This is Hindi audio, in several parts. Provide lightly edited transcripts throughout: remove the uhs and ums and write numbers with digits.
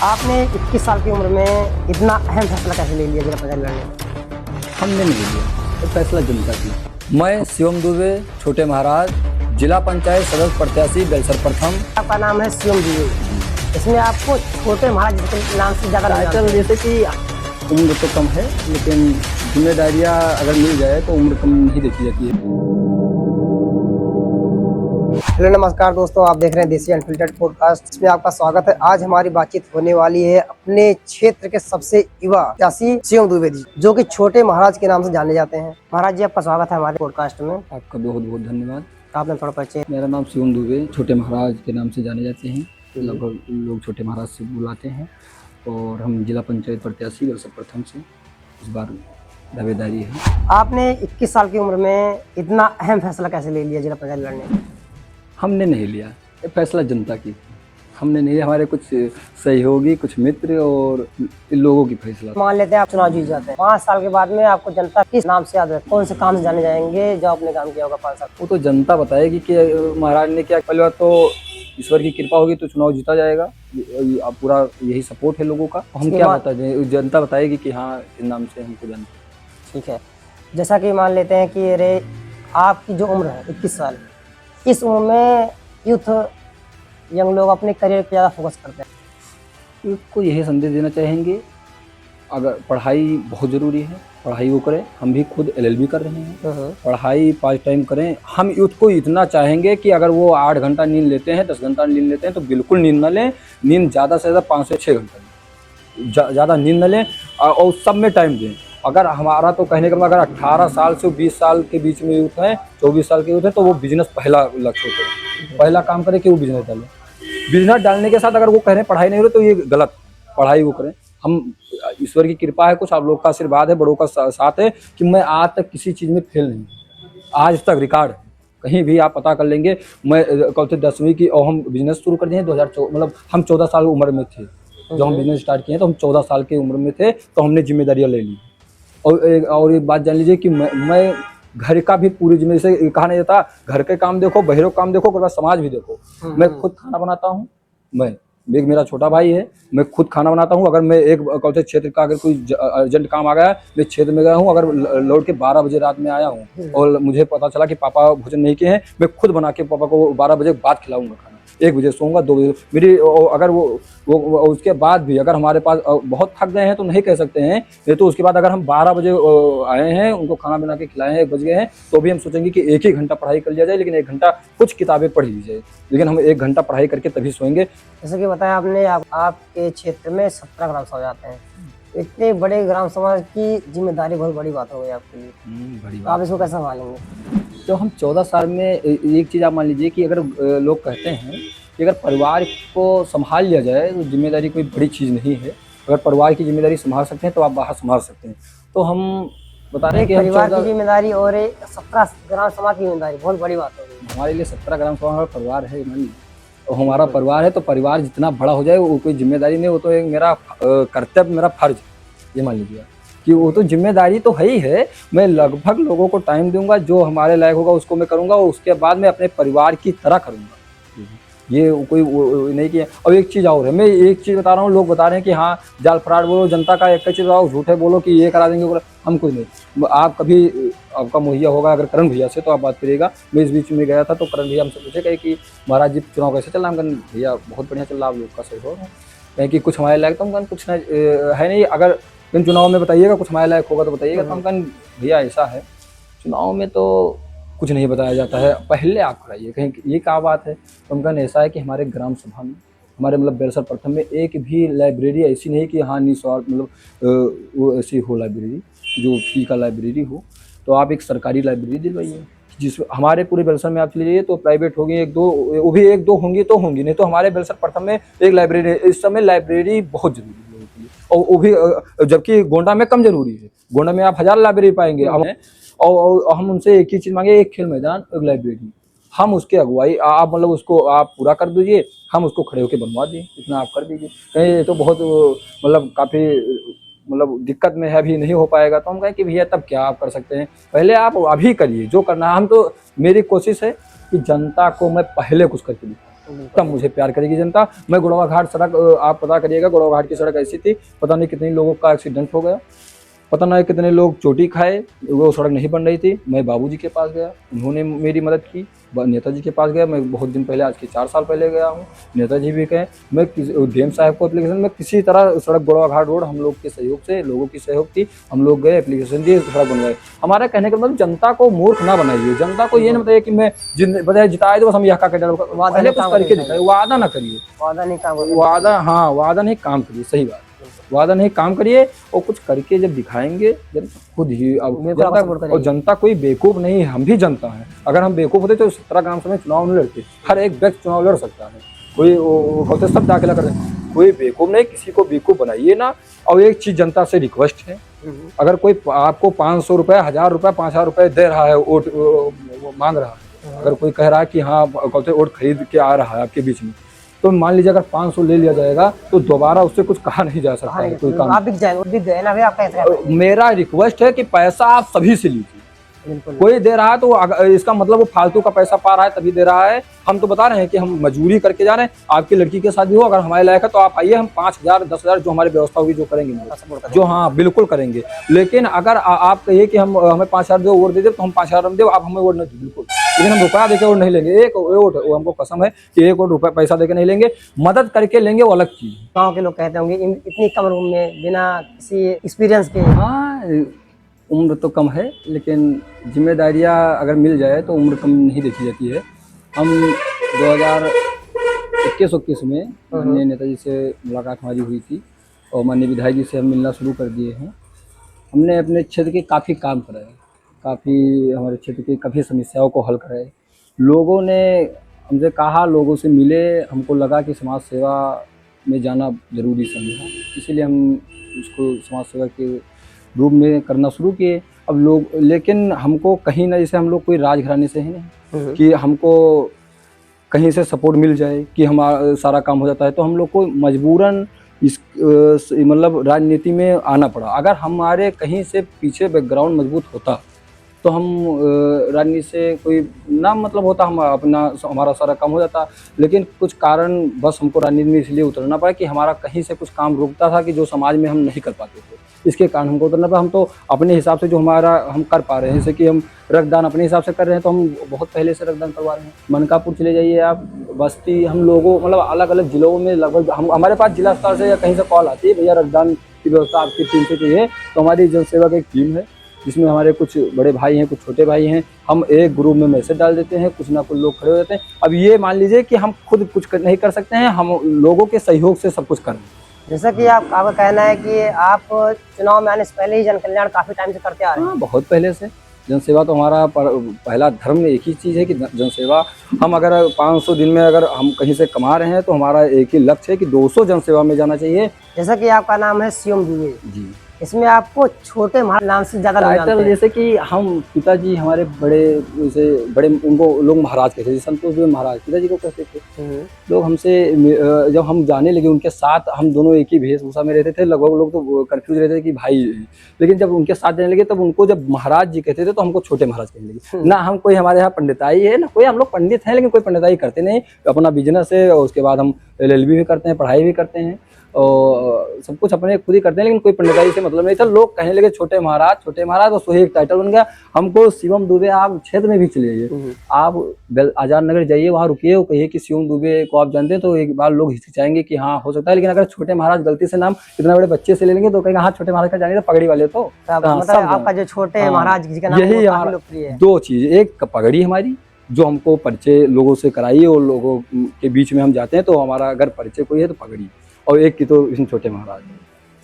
आपने 21 साल की उम्र में इतना अहम फैसला कैसे ले लिया जिला पंचायत लड़ने में? हमने नहीं लिया, ये फैसला जनता की। मैं शिवम दुबे, छोटे महाराज, जिला पंचायत सदस्य प्रत्याशी बेलसर प्रथम। आपका नाम है शिवम दुबे, इसमें आपको छोटे महाराज के नाम से ज़्यादा टाइटल जैसे कि उम्र तो कम है, लेकिन जिम्मेदारियां अगर मिल जाए तो उम्र कम नहीं देखी जाती है। हेलो नमस्कार दोस्तों, आप देख रहे हैं देसी अनफिल्टर्ड पॉडकास्ट। इसमें आपका स्वागत है। आज हमारी बातचीत होने वाली है अपने क्षेत्र के सबसे युवा प्रत्याशी शिवम दुबे जी, जो कि छोटे महाराज के नाम से जाने जाते हैं। महाराज जी, आपका स्वागत है हमारे पॉडकास्ट में। आपका बहुत बहुत धन्यवाद। आपने थोड़ा परिचय। मेरा नाम शिवम दुबे, छोटे महाराज के नाम से जाने जाते हैं। लगभग लोग छोटे महाराज से बुलाते हैं और हम जिला पंचायत प्रत्याशी बेलसर प्रथम से इस बार दावेदारी है। आपने 21 साल की उम्र में इतना अहम फैसला कैसे ले लिया जिला पंचायत लड़ने में? हमने नहीं लिया, ये फैसला जनता की। हमने नहीं, हमारे कुछ सहयोगी, कुछ मित्र और इन लोगों की फैसला। मान लेते हैं आप चुनाव जीत जाते हैं, 5 साल के बाद में आपको जनता किस नाम से याद रखे, कौन से काम से जाने जाएंगे जो आपने काम किया होगा 5 साल? वो तो जनता बताएगी कि महाराज ने क्या। पहले बात तो ईश्वर की कृपा होगी तो चुनाव जीता जाएगा। अब पूरा यही सपोर्ट है लोगों का। हम क्या बता दें, जनता बताएगी कि हाँ इस नाम से हमको जानते। ठीक है, जैसा कि मान लेते हैं कि अरे आपकी जो उम्र है 21 साल, इस उम्र में यूथ यंग लोग अपने करियर पे ज़्यादा फोकस करते हैं। को यही संदेश देना चाहेंगे, अगर पढ़ाई बहुत ज़रूरी है, पढ़ाई वो करें। हम भी खुद LLB कर रहे हैं, पढ़ाई 5 टाइम करें। हम यूथ को इतना चाहेंगे कि अगर वो 8 घंटा नींद लेते हैं, 10 घंटा नींद लेते हैं तो बिल्कुल नींद न लें। नींद ज़्यादा से ज़्यादा 5 से 6 घंटा लें, ज़्यादा नींद न लें और सब में टाइम दें। अगर हमारा तो कहने का मतलब अगर 18 साल से 20 साल के बीच में यूथ है, 24 साल के यूथ है, तो वो बिजनेस पहला लक्ष्य होता है। पहला काम करें कि वो बिजनेस डालें। बिजनेस डालने के साथ अगर वो कह रहे हैं पढ़ाई नहीं हो रही तो ये गलत, पढ़ाई वो करें। हम ईश्वर की कृपा है, कुछ आप लोग का आशीर्वाद है, बड़ों का साथ है कि मैं आज तक किसी चीज़ में फेल नहीं, आज तक रिकॉर्ड है। कहीं भी आप पता कर लेंगे। मैं कल से 10वीं की और हम बिजनेस शुरू कर दिए 2014, मतलब हम 14 साल उम्र में थे जब हम बिजनेस स्टार्ट किए, तो हम 14 साल की उम्र में थे तो हमने जिम्मेदारियाँ ले ली। और एक बात जान लीजिए कि मैं घर का भी पूरी जिम्मेदारी से कहा नहीं जाता, घर के काम देखो, बहरों काम देखो, उसके बाद समाज भी देखो। मैं खुद खाना बनाता हूँ। एक मेरा छोटा भाई है, मैं खुद खाना बनाता हूँ। अगर मैं एक कौन से क्षेत्र का अगर कोई अर्जेंट काम आ गया, मैं क्षेत्र में गया हूँ, अगर लौट के 12 बजे रात में आया हूँ और मुझे पता चला कि पापा भोजन नहीं किए हैं, मैं खुद बना के पापा को 12 बजे बाद खिलाऊंगा खाना। 1 बजे सोऊंगा, 2 बजे मेरी अगर वो उसके बाद भी अगर हमारे पास बहुत थक गए हैं तो नहीं कह सकते हैं, नहीं तो उसके बाद अगर हम 12 बजे आए हैं, उनको खाना बना के खिलाए हैं, 1 बज गए हैं, तो भी हम सोचेंगे कि 1 ही घंटा पढ़ाई कर लिया जाए, लेकिन 1 घंटा कुछ किताबें पढ़ ली जाए, लेकिन हम 1 घंटा पढ़ाई करके तभी सोएंगे। जैसे कि बताया आपने, आपके क्षेत्र में 17 ग्राम सभा जाते हैं। इतने बड़े ग्राम समाज की जिम्मेदारी बहुत बड़ी बात हो गई आपके लिए। बड़ी तो आप इसको कैसे संभालेंगे? तो हम 14 साल में एक चीज़ आप मान लीजिए कि अगर लोग कहते हैं कि अगर परिवार को संभाल लिया जाए तो जिम्मेदारी कोई बड़ी चीज़ नहीं है। अगर परिवार की जिम्मेदारी संभाल सकते हैं तो आप बाहर संभाल सकते हैं। तो हम बता रहे हैं कि परिवार की जिम्मेदारी और 17 ग्राम समाज की जिम्मेदारी बहुत बड़ी बात हो गई। हमारे लिए 17 ग्राम सभा हमारा परिवार है, और हमारा परिवार है तो परिवार जितना बड़ा हो जाए वो कोई जिम्मेदारी नहीं, वो तो एक मेरा कर्तव्य, मेरा फर्ज ये मान लीजिए कि वो तो जिम्मेदारी तो है ही है। मैं लगभग लोगों को टाइम दूंगा, जो हमारे लायक होगा उसको मैं करूंगा और उसके बाद मैं अपने परिवार की तरह करूंगा। ये कोई नहीं किया। और एक चीज़ और है, मैं एक चीज़ बता रहा हूँ, लोग बता रहे हैं कि हाँ जाल फ्रॉड बोलो, जनता का एक चीज़ बताओ, झूठे बोलो कि ये करा देंगे, हम कुछ नहीं। आप कभी आपका मुहैया होगा अगर करण भैया से तो आप बात करिएगा। मैं इस बीच में गया था तो करण भैया हमसे पूछे कि महाराज जी चुनाव कैसे चल रहा है? हम कहें भैया बहुत बढ़िया चल रहा है, आप लोग का सही हो रहा है। कहें कि कुछ हमारे लायक, तो हम कहें कुछ है नहीं, अगर इन चुनाव में बताइएगा कुछ हमारे लायक होगा तो बताइएगा। तो हम कहें भैया ऐसा है, चुनाव में तो कुछ नहीं बताया जाता है, पहले आप कराइए। कहीं ये क्या बात है? तो हम कहें ऐसा है कि हमारे ग्राम सभा में, हमारे मतलब बेलसर प्रथम में एक भी लाइब्रेरी ऐसी नहीं कि हाँ निस्वार्थ मतलब वो ऐसी हो लाइब्रेरी जो फ्री का लाइब्रेरी हो। तो आप एक सरकारी लाइब्रेरी दिलवाइए, जिसमें हमारे पूरे बेलसर में आप चलिए तो प्राइवेट होगी 1-2, वो भी 1-2 होंगी तो होंगी, नहीं तो हमारे बेलसर प्रथम में एक लाइब्रेरी है। इस समय लाइब्रेरी बहुत जरूरी है लोगों के लिए, और वो भी जबकि गोंडा में कम जरूरी है। गोंडा में आप 1000 लाइब्रेरी पाएंगे। और हम उनसे एक ही चीज़ मांगे, एक खेल मैदान, एक लाइब्रेरी। हम उसके अगुवाई आप मतलब उसको आप पूरा कर दीजिए, हम उसको खड़े होकर बनवा दिए, इतना आप कर दीजिए। कहीं ये तो बहुत मतलब काफ़ी मतलब दिक्कत में है, अभी नहीं हो पाएगा। तो हम कहें कि भैया तब क्या आप कर सकते हैं, पहले आप अभी करिए जो करना है। हम तो मेरी कोशिश है कि जनता को मैं पहले कुछ करके दिखाऊं। तब मुझे प्यार करेगी जनता। मैं गुड़वा घाट सड़क, आप पता करिएगा, गुड़वा घाट की सड़क ऐसी थी, पता नहीं कितने लोगों का एक्सीडेंट हो गया, पता नहीं कितने लोग चोटी खाए, वो सड़क नहीं बन रही थी। मैं बाबूजी के पास गया, उन्होंने मेरी मदद की। नेताजी के पास गया, मैं बहुत दिन पहले, आज के 4 साल पहले गया हूँ। नेताजी भी गए। मैं डीएम साहब को एप्लीकेशन में किसी तरह सड़क गुड़वा घाट रोड हम लोग के सहयोग से, लोगों की सहयोग थी, हम लोग गए, एप्लीकेशन दिए, सड़क बनवाए। हमारा कहने का मतलब जनता को मूर्ख ना बनाइए, जनता को ये ना बताइए कि मैं बजाय जिताए तो बस हम यह का पहले कुछ करके दिखाए। वादा ना करिए, वादा नहीं काम वादा, हाँ वादा नहीं काम करिए, सही बात, वादा नहीं काम करिए, और कुछ करके जब दिखाएंगे जनता खुद ही। अब जनता, और जनता कोई बेवकूफ नहीं है, हम भी जनता है। अगर हम बेवकूफ होते तो 17 ग्राम सभा में चुनाव नहीं लड़ते। हर एक व्यक्ति चुनाव लड़ सकता है, कोई होते सब दाखिला कर सकते, कोई बेवकूफ नहीं, किसी को बेवकूफ बनाइए ना। और एक चीज जनता से रिक्वेस्ट है, अगर कोई आपको 500 रुपए, 1000 रुपए, 5000 रुपए दे रहा है, वोट मांग रहा है, अगर कोई कह रहा है कि हाँ वोट खरीद के आ रहा है आपके बीच में, तो मान लीजिए अगर 500 ले लिया जाएगा तो दोबारा उससे कुछ कहा नहीं जा सकता है। कोई काम आप बिक जाएंगे, बिक गए ना भाई, आप कैसे? मेरा रिक्वेस्ट है कि पैसा आप सभी से लीजिए। कोई दे रहा है तो इसका मतलब वो फालतू का पैसा पा रहा है तभी दे रहा है। हम तो बता रहे हैं कि हम मजबूरी करके जा रहे हैं। आपकी लड़की के साथ भी हो, अगर हमारे लायक है तो आप आइए, हम 5000 10,000 जो हमारी व्यवस्था होगी जो करेंगे, जो हाँ बिल्कुल करेंगे। लेकिन अगर आप कहिए कि हम हमें 5000 दो वोट दे दे, तो हम 5000 हम दे, आप हमें वोट नहीं दे, बिल्कुल। लेकिन हम रुपया देके वोट नहीं लेंगे, एक वोट, वो हमको कसम है कि एक वोट रुपया पैसा देके नहीं लेंगे, मदद करके लेंगे, वो अलग चीज। गाँव के लोग कहते होंगे इतनी कम उम्र में बिना किसी एक्सपीरियंस के। हाँ, उम्र तो कम है, लेकिन जिम्मेदारियां अगर मिल जाए तो उम्र कम नहीं देखी जाती है। हम 2021 में माननीय नेताजी से मुलाकात हमारी हुई थी, और माननीय विधायक जी से हम मिलना शुरू कर दिए हैं। हमने अपने क्षेत्र के काफ़ी काम कराए, काफ़ी हमारे क्षेत्र की काफ़ी समस्याओं को हल कराए। लोगों ने हमसे कहा, लोगों से मिले, हमको लगा कि समाज सेवा में जाना ज़रूरी समझा, इसीलिए हम उसको समाज सेवा के रूप में करना शुरू किए। अब लोग, लेकिन हमको कहीं ना, जैसे हम लोग कोई राजघराने से ही नहीं कि हमको कहीं से सपोर्ट मिल जाए कि हमारा सारा काम हो जाता है, तो हम लोग को मजबूरन इस मतलब राजनीति में आना पड़ा। अगर हमारे कहीं से पीछे बैकग्राउंड मजबूत होता तो हम राजनीति से कोई ना मतलब होता, हम अपना हमारा सारा काम हो जाता। लेकिन कुछ कारण बस हमको राजनीति में इसलिए उतरना पड़ा कि हमारा कहीं से कुछ काम रुकता था कि जो समाज में हम नहीं कर पाते थे, इसके कारण हमको उतरना पड़ा। हम तो अपने हिसाब से जो हमारा हम कर पा रहे हैं, जैसे कि हम रक्तदान अपने हिसाब से कर रहे हैं, तो हम बहुत पहले से रक्तदान करवा रहे हैं। मनकापुर चले जाइए आप, बस्ती, हम लोगों मतलब अलग अलग जिलों में लगभग हमारे पास जिला स्तर से या कहीं से कॉल आती है, भैया रक्तदान की व्यवस्था आपकी टीम से चाहिए, तो हमारी जनसेवा की एक टीम है जिसमें हमारे कुछ बड़े भाई हैं, कुछ छोटे भाई हैं। हम एक ग्रुप में मैसेज डाल देते हैं, कुछ ना कुछ लोग खड़े हो जाते हैं। अब ये मान लीजिए कि हम खुद कुछ नहीं कर सकते हैं, हम लोगों के सहयोग से सब कुछ कर रहे हैं। जैसा कि आपका कहना है कि आप चुनाव में आने से पहले ही जन कल्याण काफी टाइम से करते आ रहे हैं। हाँ, बहुत पहले से जनसेवा तो हमारा पहला धर्म में एक ही चीज़ है कि जनसेवा। हम अगर 500 दिन में अगर हम कहीं से कमा रहे हैं तो हमारा एक ही लक्ष्य है कि 200 जनसेवा में जाना चाहिए। जैसा कि आपका नाम है सीएम दुबे जी, इसमें आपको छोटे महाराज नाम से ज्यादा लोग जानते टाइटल, हैं। जैसे कि हम पिताजी हमारे बड़े, जैसे बड़े, उनको लोग महाराज कहते थे, संतोष दुबे महाराज पिताजी को कहते थे। लोग हमसे जब हम जाने लगे उनके साथ, हम दोनों एक ही वेशभूषा में रहते थे, लगभग लोग तो कंफ्यूज रहते थे कि भाई, लेकिन जब उनके साथ जाने लगे तब उनको जब महाराज जी कहते थे तो हमको छोटे महाराज कहने लगे। ना हम कोई हमारे यहाँ पंडिताई है, ना कोई, हम लोग पंडित हैं लेकिन कोई पंडिताई करते नहीं, अपना बिजनेस है, और उसके बाद हम LLB भी करते हैं, पढ़ाई भी करते हैं, और सब कुछ अपने खुद ही करते हैं, लेकिन कोई पंडिताई से मतलब नहीं था। लोग कहने लगे छोटे महाराज, छोटे महाराज, और वही एक टाइटल बन गया। हमको शिवम दुबे, आप क्षेत्र में भी चले जाइए, आप आजाद नगर जाइए, वहाँ रुकिए, वो कहिए कि शिवम दुबे को आप जानते हैं, तो एक बार लोग हिचकिचाएंगे कि हाँ हो सकता है। लेकिन अगर छोटे महाराज गलती से नाम इतना बड़े बच्चे से ले लेंगे तो कहेंगे हाँ छोटे महाराज का जानिए, तो पगड़ी वाले तो मतलब आपका जो छोटे महाराज जी का नाम यही काफी लोकप्रिय है। दो चीज, एक पगड़ी हमारी जो हमको परिचय लोगों से कराइए, और लोगों के बीच में हम जाते हैं तो हमारा अगर परिचय कोई है तो पगड़ी, और एक की तो इसमें छोटे महाराज।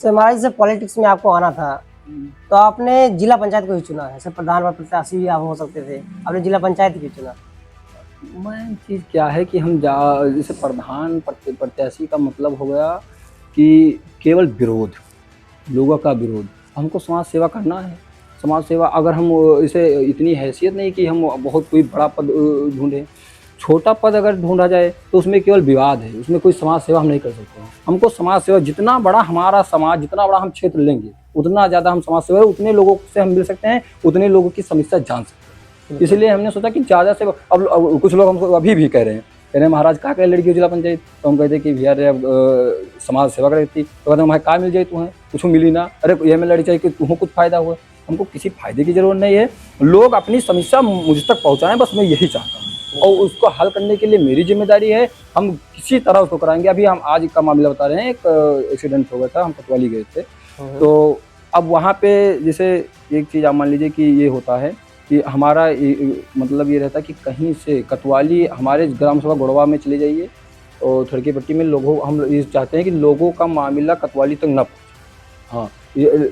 सर महाराज से पॉलिटिक्स में आपको आना था तो आपने जिला पंचायत को ही चुना है। सर प्रधान प्रत्याशी भी आप हो सकते थे, आपने जिला पंचायत ही चुना। मेन चीज़ क्या है कि हम जैसे प्रधान प्रत्याशी का मतलब हो गया कि केवल विरोध, लोगों का विरोध। हमको समाज सेवा करना है। समाज सेवा अगर हम इसे इतनी हैसियत नहीं कि हम बहुत कोई बड़ा पद ढूंढें, छोटा पद अगर ढूंढा जाए तो उसमें केवल विवाद है, उसमें कोई समाज सेवा हम नहीं कर सकते हैं। हमको समाज सेवा, जितना बड़ा हमारा समाज, जितना बड़ा हम क्षेत्र लेंगे उतना ज़्यादा हम समाज सेवा, उतने लोगों से हम मिल सकते हैं, उतने लोगों की समस्या जान सकते हैं। इसलिए हमने सोचा कि ज़्यादा से अब कुछ लोग हमको अभी भी कह रहे हैं कह रहे महाराज का क्या लड़की हो जिला पंचायत, तो हम कहते कि भैया रे अब समाज सेवा करती, तो कहते हमारे का मिल जाए तुम्हें, कुछ मिली ना, अरे ये में लड़ी चाहिए कि तुम्हें कुछ फायदा हुआ। हमको किसी फायदे की जरूरत नहीं है, लोग अपनी समस्या मुझ तक पहुँचाएं, बस मैं यही चाहता हूँ और उसको हल करने के लिए मेरी जिम्मेदारी है, हम किसी तरह उसको कराएंगे। अभी हम आज का मामला बता रहे हैं, एक एक्सीडेंट हो गया था, हम कोतवाली गए थे, तो अब वहाँ पे जैसे एक चीज़ आप मान लीजिए कि ये होता है कि हमारा मतलब ये रहता है कि कहीं से कोतवाली हमारे ग्राम सभा गोड़वा में चले जाइए और थड़की पट्टी में लोगों, हम ये चाहते हैं कि लोगों का मामला कोतवाली तक न पहुँचे। हाँ,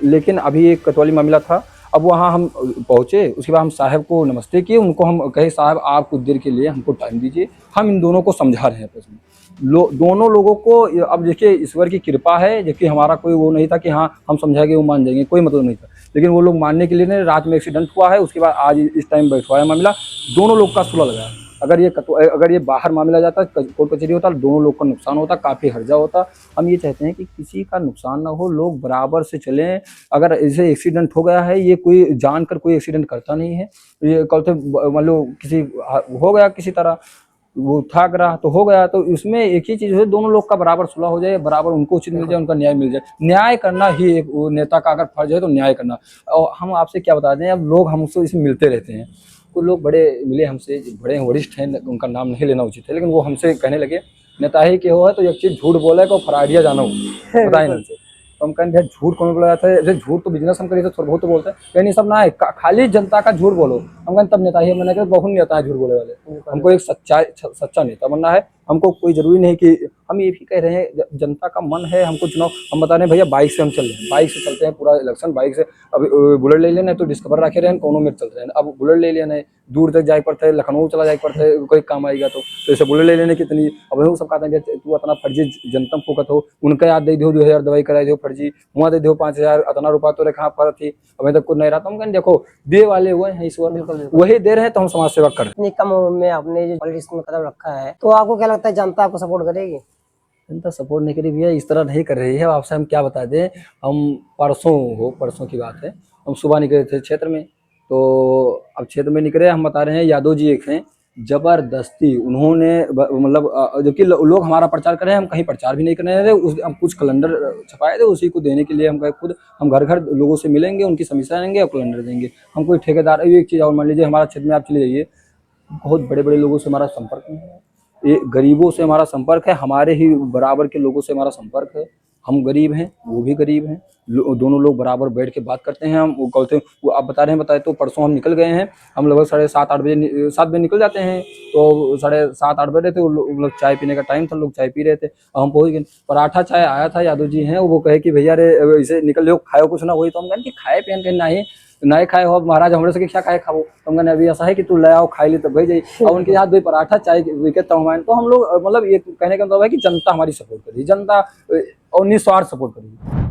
लेकिन अभी एक कोतवाली मामला था, अब वहाँ हम पहुँचे, उसके बाद हम साहब को नमस्ते किए, उनको हम कहे साहब आप कुछ देर के लिए हमको टाइम दीजिए, हम इन दोनों को समझा रहे हैं आपस में। दोनों लोगों को अब देखिए ईश्वर की कृपा है, जबकि हमारा कोई वो नहीं था कि हाँ हम समझाएंगे वो मान जाएंगे, कोई मतलब नहीं था, लेकिन वो लोग मानने के लिए नहीं। रात में एक्सीडेंट हुआ है, उसके बाद आज इस टाइम बैठवाया मामला, दोनों लोग का सुलह लगा है। अगर ये बाहर मामला जाता, कोर्ट कचहरी होता, दोनों लोग का नुकसान होता, काफ़ी हर्जा होता। हम ये चाहते हैं कि किसी का नुकसान ना हो, लोग बराबर से चलें। अगर ऐसे एक्सीडेंट हो गया है, ये कोई जानकर कोई एक्सीडेंट करता नहीं है, ये कहते मान लो किसी हो गया, किसी तरह वो थक रहा तो हो गया, तो इसमें एक ही चीज़ है, दोनों लोग का बराबर सुलह हो जाए, बराबर उनको उचित मिल जाए, उनका न्याय मिल जाए। न्याय करना ही एक नेता का अगर फर्ज है तो न्याय करना। और हम आपसे क्या बता दें, अब लोग हमसे इसमें मिलते रहते हैं, कुछ लोग बड़े मिले हमसे, बड़े वरिष्ठ हैं, उनका नाम नहीं लेना उचित है, लेकिन वो हमसे कहने लगे नेता ही के हो है तो एक चीज़ झूठ बोले को फराडिया जाना हो बताए इनसे। तो हम कहें झूठ कौन बोला जाता है, ऐसे झूठ तो बिजनेस हम करिए तो थोड़ा बहुत तो बोलते हैं, कहीं सब ना है, खाली जनता का झूठ बोलो। हम कहें तब नेता ही मैंने कहा बहुत नेता है झूठ बोले वाले, हमको एक सच्चा नेता बनना है। हमको कोई जरूरी नहीं कि हम ये भी कह रहे हैं जनता का मन है, हमको चुनाव, हम बता रहे हैं भैया बाइक से हम चल रहे हैं, बाइक से चलते हैं पूरा इलेक्शन बाइक से। अभी बुलेट ले लेना तो डिस्कवर रखे रहे कोनो में चल रहे हैं, अब बुलेट ले लेना है, दूर तक जाए पड़ता है, लखनऊ चला जाए पड़ता है, कोई काम आएगा तो ऐसे बुलेट ले लेने कितनी। अब वो सब कहते हैं तू अपना फर्जी जनता फूकत हो, उनका याद दे दो 2000 दवाई कराई दो फर्जी, वहाँ दे दो 5000, इतना रुपया तो रेखा पर थी, अभी तक कुछ नहीं रहा। तो हम कहें देखो दे वाले हुए हैं ईश्वर, वही दे रहे हैं, तो हम समाज सेवा कर। इतनी कम उम्र में आपने जो पॉलिटिक्स में कदम रखा है, तो आपको क्या लगता है जनता आपको सपोर्ट करेगी? जनता सपोर्ट नहीं करी भैया, इस तरह नहीं कर रही है। आपसे हम क्या बता दें, हम परसों की बात है, हम सुबह निकले थे क्षेत्र में, तो अब क्षेत्र में निकले, हम बता रहे हैं यादव जी एक हैं, जबरदस्ती उन्होंने मतलब जबकि लोग हमारा प्रचार कर रहे हैं, हम कहीं प्रचार भी नहीं कर रहे थे, हम कुछ कैलेंडर छपाए थे, उसी को देने के लिए हम खुद हम घर घर लोगों से मिलेंगे, उनकी समस्या लेंगे और कैलेंडर देंगे। हम कोई ठेकेदार, एक चीज़ और मान लीजिए, हमारा क्षेत्र में आप चले जाइए, बहुत बड़े बड़े लोगों से हमारा संपर्क नहीं है, ये गरीबों से हमारा संपर्क है, हमारे ही बराबर के लोगों से हमारा संपर्क है। हम गरीब हैं, वो भी गरीब हैं, दोनों लोग बराबर बैठ के बात करते हैं। हम वो कहते हैं, वो आप बता रहे हैं, बताए तो परसों हम निकल गए हैं, हम लगभग 7 बजे निकल जाते हैं, तो 7:30-8 बजे थे, वो लोग चाय पीने का टाइम था, लोग चाय पी रहे थे, हम पहुँच गए। पराठा चाय आया था, यादव जी हैं, वो कहे कि भैया रे इसे निकल लो, खाओ कुछ ना, वही तो हम कहें कि खाए पहन के नहीं खाए हो महाराज, हमरे से क्या खाए खाओ, तो हमने अभी ऐसा है कि तू ले आओ खाई ली तब भाई जाइए। और उनके हाथ दो पराठा चाय विकेट तो हम लोग मतलब ये कहने का मतलब है कि जनता हमारी सपोर्ट करी, जनता और निस्वार्थ सपोर्ट करी।